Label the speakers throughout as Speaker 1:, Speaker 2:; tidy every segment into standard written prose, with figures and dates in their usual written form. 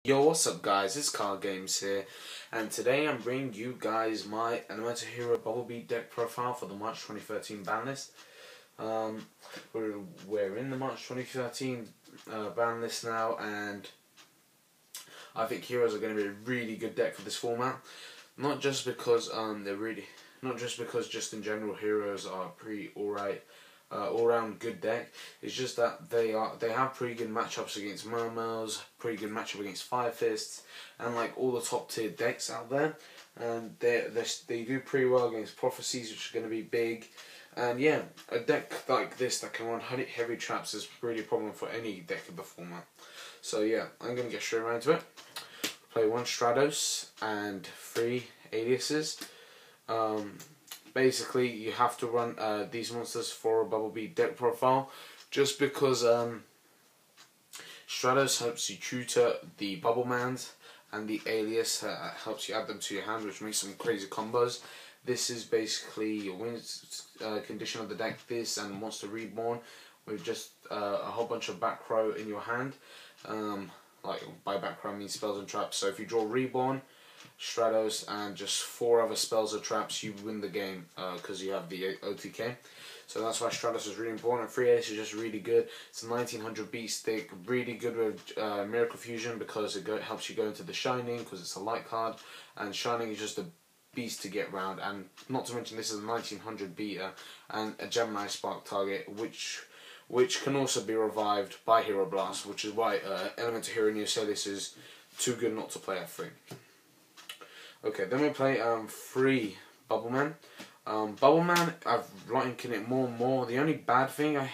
Speaker 1: Yo, what's up guys, it's Car Games here, and today I'm bringing you guys my Elemental Hero Bubble Beat deck profile for the March 2013 ban list. We're in the March 2013 ban list now, and I think heroes are going to be a really good deck for this format. Not just because just in general heroes are pretty alright. All-round good deck. It's just that they have pretty good matchups against Murmurs, pretty good matchup against Fire Fists, and like all the top tier decks out there. And they do pretty well against Prophecies, which are going to be big. And yeah, a deck like this that can run heavy traps is really a problem for any deck of the format. So yeah, I'm going to get straight right into it. Play 1 Stratos and 3 Aliases. Basically, you have to run these monsters for a Bubble Beat deck profile, just because Stratos helps you tutor the Bubble Mans, and the Alias helps you add them to your hand, which makes some crazy combos. This is basically your win condition of the deck, this and Monster Reborn, with just a whole bunch of back row in your hand. Like by back row I mean spells and traps. So if you draw Reborn, Stratos, and just 4 other spells or traps, you win the game because you have the OTK. So that's why Stratos is really important. 3 Ace is just really good. It's a 1900 beat stick, really good with Miracle Fusion because it helps you go into the Shining because it's a light card, and Shining is just a beast to get round. And not to mention this is a 1900 beater and a Gemini Spark target, which can also be revived by Hero Blast, which is why Elemental Hero Neosalius is too good not to play at 3. Okay, then we play 3 Bubbleman. Bubbleman, I've liking it more and more. The only bad thing I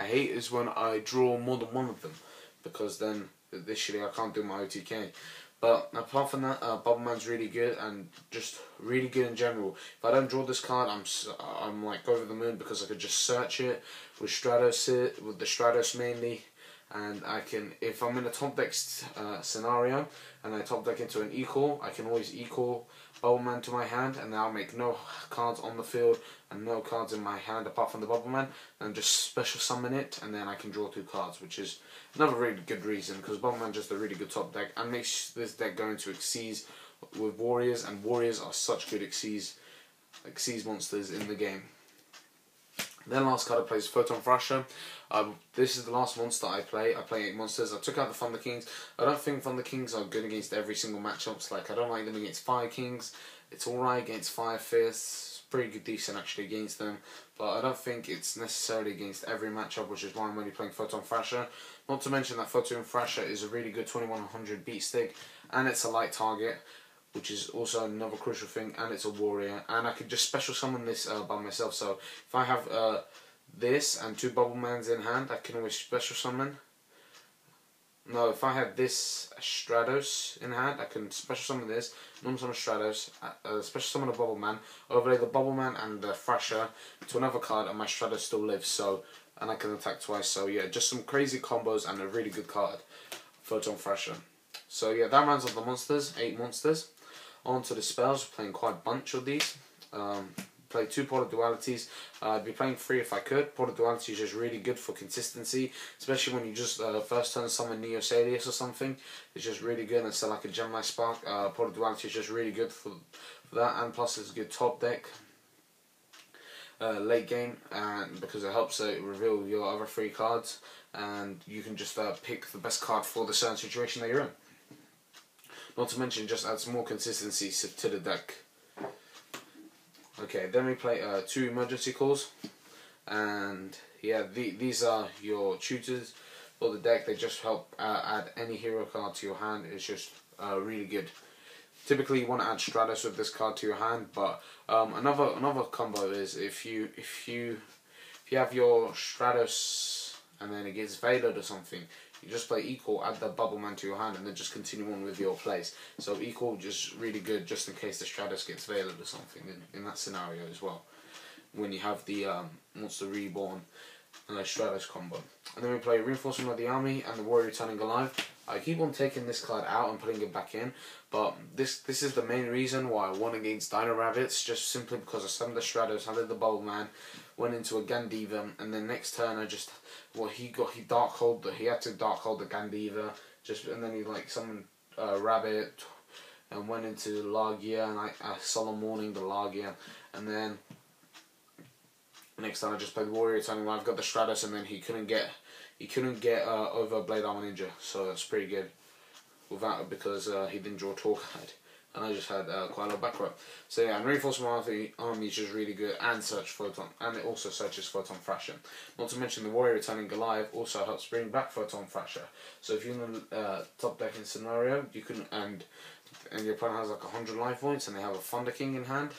Speaker 1: hate is when I draw more than one of them, because then initially I can't do my OTK. But apart from that, Bubbleman's really good and just really good in general. If I don't draw this card, I'm like over the moon because I could just search it with Stratos, with the Stratos mainly. And I can, if I'm in a top deck scenario and I top deck into an equal, I can always equal Bubbleman to my hand, and then I'll make no cards on the field and no cards in my hand apart from the Bubbleman, and just special summon it, and then I can draw 2 cards, which is another really good reason, because Bubbleman's just a really good top deck and makes this deck go into Xyz with Warriors, and Warriors are such good Xyz monsters in the game. Then last card I play is Photon Thrasher. This is the last monster I play. I play 8 monsters. I took out the Thunder Kings. I don't think Thunder Kings are good against every single matchups. Like, I don't like them against Fire Kings. It's alright against Fire Fists. Pretty good, decent actually against them. But I don't think it's necessarily against every matchup, which is why I'm only playing Photon Thrasher. Not to mention that Photon Thrasher is a really good 2100 beat stick, and it's a light target, which is also another crucial thing, and it's a warrior, and I could just special summon this by myself. So if I have this and 2 Bubblemans in hand, I can always special summon. No, if I have this Stratos in hand, I can special summon this, normal summon Stratos, special summon a Bubbleman, overlay the Bubbleman and the Thrasher to another card, and my Stratos still lives, so, and I can attack twice. So yeah, just some crazy combos and a really good card, Photon Thrasher. So yeah, that rounds off the monsters, 8 monsters. On to the spells, playing quite a bunch of these. Play 2 Polar Dualities. I'd be playing 3 if I could. Polar Duality is just really good for consistency, especially when you just first turn summon Neosalius or something. It's just really good, and so like a Gemini Spark. Polar Duality is just really good for that, and plus it's a good top deck late game, and because it helps reveal your other 3 cards, and you can just pick the best card for the certain situation that you're in. Not to mention, just adds more consistency to the deck. Okay, then we play 2 Emergency Calls, and yeah, these are your tutors for the deck. They just help add any hero card to your hand. It's just really good. Typically, you want to add Stratos with this card to your hand, but another combo is if you have your Stratos and then it gets Veilored or something, you just play equal, add the Bubbleman to your hand, and then just continue on with your plays. So equal just really good, just in case the Stratos gets Veilored or something in that scenario as well, when you have the Monster Reborn and a Stratos combo. And then we play Reinforcement of the Army and the Warrior Returning Alive. I keep on taking this card out and putting it back in, but this is the main reason why I won against Dino Rabbits, just simply because I summoned the Stratos, I did the Bubbleman, went into a Gandiva, and then next turn I just, well, he had to Dark Hold the Gandiva, and then he like summoned Rabbit, and went into Largia, and I Solemn Warning the Largia, and then next time I just played Warrior Returning Live, got the Stratos, and then he couldn't get over Blade Armor Ninja, so that's pretty good. Without because he didn't draw a tour guide, and I just had quite a lot of back row. So yeah, and Reinforcement Army is just really good, and search Photon, and it also searches Photon Thrasher. Not to mention the Warrior Returning Goliath also helps bring back Photon Thrasher. So if you're in a top decking scenario, you can and your opponent has like 100 life points, and they have a Thunder King in hand.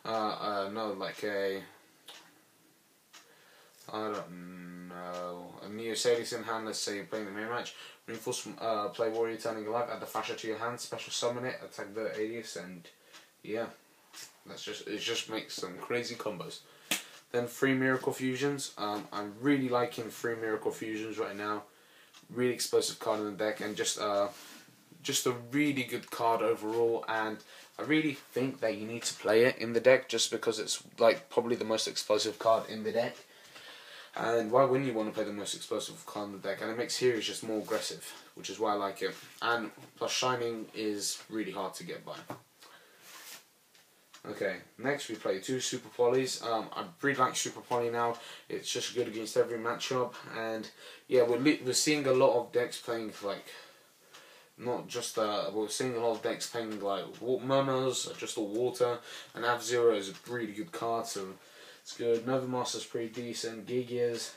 Speaker 1: No, like a I don't know, a Neo Salis in hand. Let's say you're playing the mirror match. Reinforcement, play Warrior Turning Alive, add the Thrasher to your hand, special summon it, attack the Alias, and yeah, it just makes some crazy combos. Then 3 Miracle Fusions. I'm really liking 3 Miracle Fusions right now. Really explosive card in the deck, and just a really good card overall. And I really think that you need to play it in the deck just because it's like probably the most explosive card in the deck. And why wouldn't you want to play the most explosive card in the deck? And it makes Heroes just more aggressive, which is why I like it. And plus Shining is really hard to get by. Okay, next we play 2 Super Polys. I really like Super Poly now. It's just good against every matchup. And yeah, we're seeing a lot of decks playing like, not just we're seeing a lot of decks playing like Murmurs, just all water. And F-Zero is a really good card, so it's good. Nova Master's pretty decent. Gigias.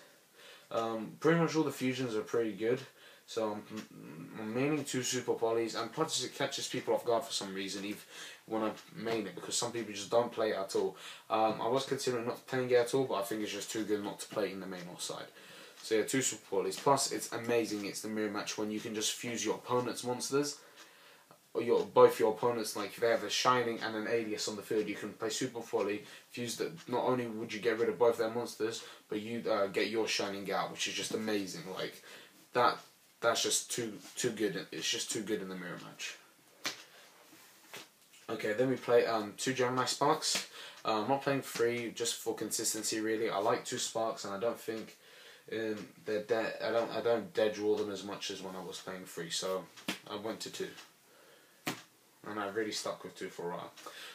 Speaker 1: Pretty much all the fusions are pretty good. So I'm maining 2 Super Polys, and plus it catches people off guard for some reason if you want to main it, because some people just don't play it at all. I was considering not playing it at all, but I think it's just too good not to play in the main or side. So yeah, 2 Super Polys. Plus it's amazing, it's the mirror match when you can just fuse your opponent's monsters. Or both your opponents, like if they have a Shining and an Alias on the field, you can play Super Poly, fuse that. Not only would you get rid of both their monsters, but you get your Shining out, which is just amazing. Like that's just too good. It's just too good in the mirror match. Okay, then we play 2 Gemini Sparks. I'm not playing 3 just for consistency really. I like 2 Sparks, and I don't think they're dead. I don't dead draw them as much as when I was playing 3, so I went to 2. And I really stuck with 2 for a while.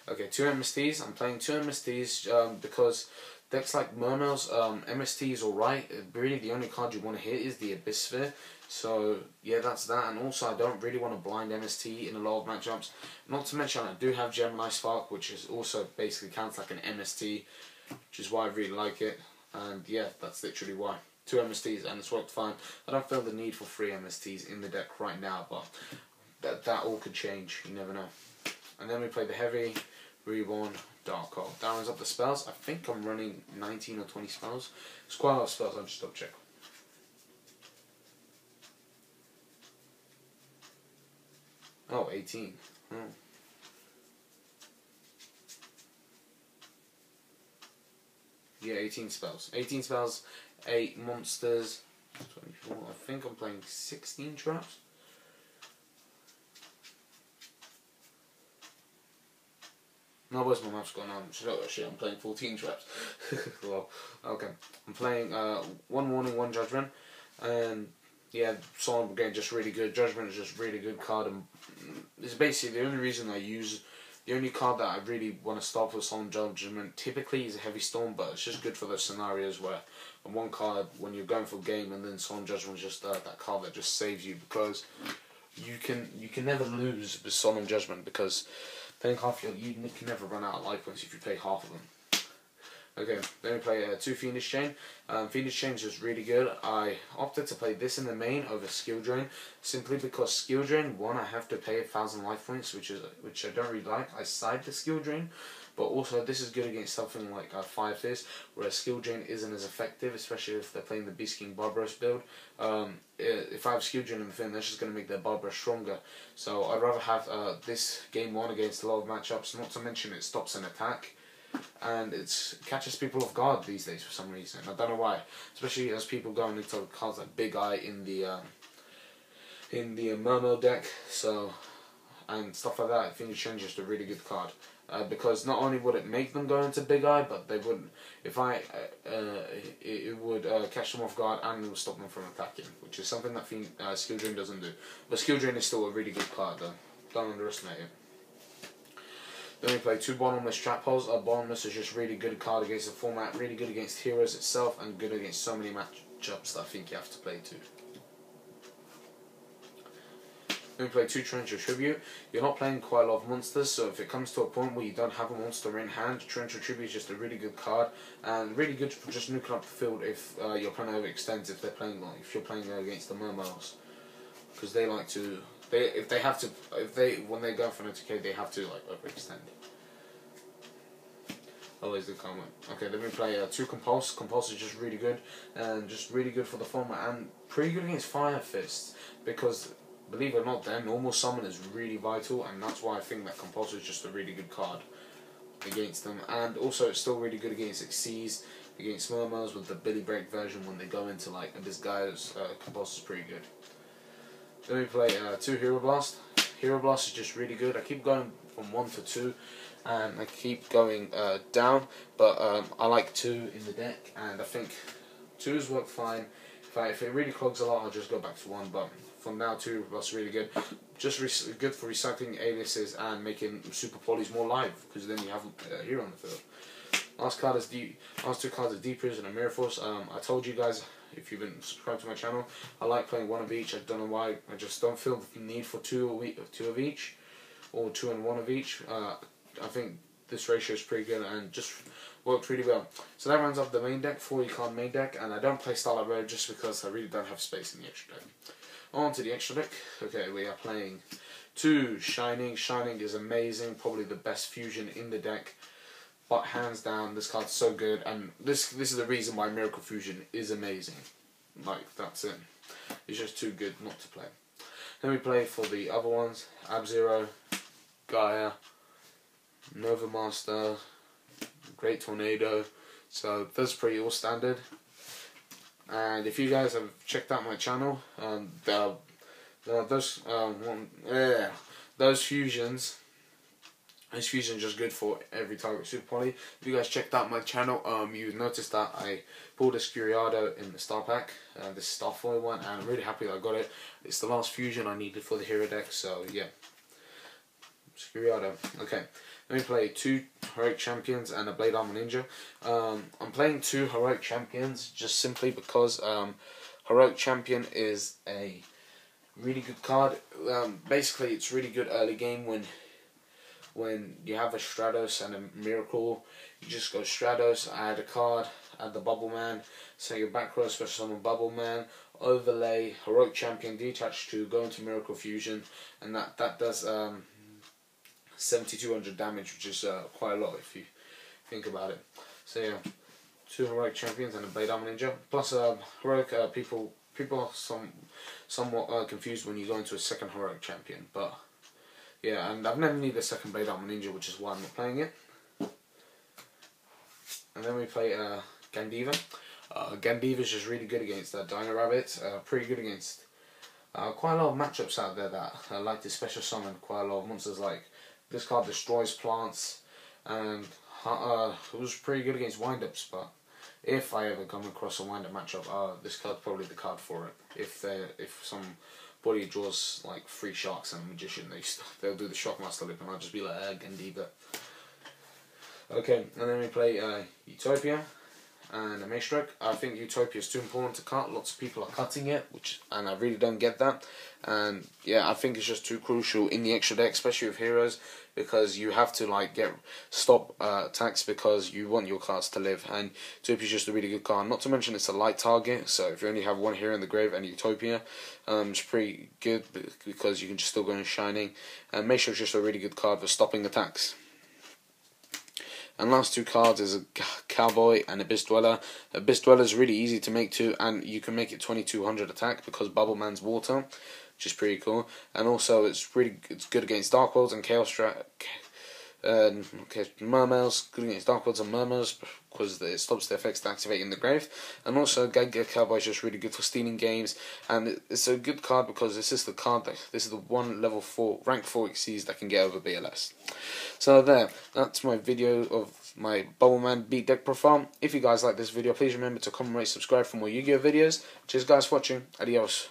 Speaker 1: Okay, 2 MSTs. I'm playing 2 MSTs because decks like Murmurs, MST is alright. Really, the only card you want to hit is the Abyss Sphere. So, yeah, that's that. And also, I don't really want to blind MST in a lot of matchups. Not to mention, I do have Gemini Spark, which is also basically counts like an MST, which is why I really like it. And yeah, that's literally why. 2 MSTs, and it's worked fine. I don't feel the need for 3 MSTs in the deck right now, but that all could change, you never know. And then we play the Heavy, Reborn, Dark Hole. That rounds up the spells. I think I'm running 19 or 20 spells. It's quite a lot of spells, I'll just double check. Oh, 18. Oh. Yeah, 18 spells. 18 spells, 8 monsters, 24. I think I'm playing 16 traps. No, where's my mouse gone on? Shit, I'm playing 14 traps. Well, okay. I'm playing 1 Warning, 1 Judgment. And yeah, Solemn Brigade just really good. Judgment is just really good card. And it's basically the only reason I use. The only card that I really want to start with Solemn Judgment typically is a Heavy Storm, but it's just good for those scenarios where on one card when you're going for game, and then Solemn Judgment is just that card that just saves you, because you can never lose with Solemn Judgment, because playing half you can never run out of life points if you play half of them. Okay, then we play 2 Fiendish Chain. Fiendish Chain is just really good. I opted to play this in the main over Skill Drain, simply because Skill Drain, 1, I have to pay 1,000 life points, which I don't really like. I side the Skill Drain, but also this is good against something like Fire Fist, where Skill Drain isn't as effective, especially if they're playing the Beast King Barbaros build. If I have Skill Drain in the field, that's just going to make their Barbaros stronger. So I'd rather have this game 1 against a lot of matchups, not to mention it stops an attack. And it catches people off guard these days for some reason. I don't know why. Especially as people going into cards like Big Eye in the Murmur deck. So and stuff like that, I think Exchange is a really good card. Because not only would it make them go into Big Eye, but they wouldn't. If it would catch them off guard and it would stop them from attacking, which is something that Skill Drain doesn't do. But Skill Drain is still a really good card though. Don't underestimate it. Then we play 2 Bottomless Trap Holes. Bottomless is just really good card against the format, really good against Heroes itself, and good against so many matchups that I think you have to play too. Then we play 2 Torrential Tribute. You're not playing quite a lot of monsters, so if it comes to a point where you don't have a monster in hand, Torrential Tribute is just a really good card, and really good for just nuking up the field if your opponent overextends, if you're playing against the Murmurs. Because they like to, when they go for an ATK, they have to like overextend. Always the comment. Okay, then we play 2 Compulse. Compulse is just really good, and just really good for the format, and pretty good against Fire Fists, because believe it or not, their normal summon is really vital, and that's why I think that Compulse is just a really good card against them. And also, it's still really good against Xyz, against Murmurs with the Billy Break version when they go into like a disguise. Compulse is pretty good. Then we play 2 Hero Blast. Hero Blast is just really good. I keep going from 1 to 2, and I keep going down, but I like 2 in the deck, and I think 2s work fine. If it really clogs a lot, I'll just go back to 1, but from now 2 was really good. Just good for recycling aliases and making super polys more live, because then you have a hero on the field. Last 2 cards are Deep Prison and Mirror Force. I told you guys, if you've been subscribed to my channel, I like playing 1 of each. I don't know why. I just don't feel the need for 2 of each, or 2 and 1 of each. I think this ratio is pretty good and just worked really well. So that rounds up the main deck, 40 card main deck, and I don't play Starlight Road just because I really don't have space in the extra deck. On to the extra deck. Okay, we are playing 2 Shining. Shining is amazing, probably the best fusion in the deck, but hands down this card's so good, and this is the reason why Miracle Fusion is amazing. Like, that's it. It's just too good not to play. Then we play for the other ones, Ab-Zero, Gaia, Nova Master, Great Tornado. So that's pretty all standard. And if you guys have checked out my channel, those fusions. This fusion is just good for every target super poly. If you guys checked out my channel, you noticed that I pulled a Scuriado in the star pack, this star foil one, and I'm really happy that I got it. It's the last fusion I needed for the hero deck, so yeah. Scuriado. Okay, let me play 2 Heroic Champions and a Blade Armor Ninja. I'm playing 2 Heroic Champions just simply because Heroic Champion is a really good card. Basically, it's really good early game when you have a Stratos and a Miracle. You just go Stratos, add a card, add the Bubble Man, say your back row, special summon Bubble Man, overlay Heroic Champion, detach to, go into Miracle Fusion, and that does 7,200 damage, which is quite a lot if you think about it. So yeah, 2 Heroic Champions and a Blade Armor Ninja. Plus Heroic people are somewhat confused when you go into a second Heroic Champion, but yeah, and I've never needed a second Blade Armor Ninja, which is why I'm not playing it. And then we play Gandiva. Gandiva is just really good against Dino Rabbit. Pretty good against quite a lot of matchups out there that like to special summon quite a lot of monsters. Like this card destroys plants, and it was pretty good against windups. But if I ever come across a windup matchup, this card's probably the card for it. If somebody draws like 3 sharks and a magician, they'll do the Shockmaster loop, and I'll just be like, Gandiva. Okay, and then we play Utopia and a Maestroke. I think Utopia is too important to cut. Lots of people are cutting it, and I really don't get that. And yeah, I think it's just too crucial in the extra deck, especially with heroes, because you have to like stop attacks because you want your cards to live. And Utopia is just a really good card. Not to mention it's a light target, so if you only have 1 hero in the grave and Utopia, it's pretty good because you can just still go in Shining. And Maestroke is just a really good card for stopping attacks. And last 2 cards is a Cowboy and Abyss Dweller. Abyss Dweller is really easy to make too, and you can make it 2200 attack because Bubble Man's water, which is pretty cool. And also it's good against Dark Worlds and Okay, Mermails, good against Dark Worlds and Mermails because it stops the effects to activate in the grave. And also Gengar Cowboy is just really good for stealing games, and it's a good card because this is the card this is the one level 4 rank 4 Xyz that can get over BLS. So that's my video of my Bubbleman beat deck profile. If you guys like this video, please remember to comment, rate, subscribe for more Yu-Gi-Oh videos. Cheers guys for watching. Adios.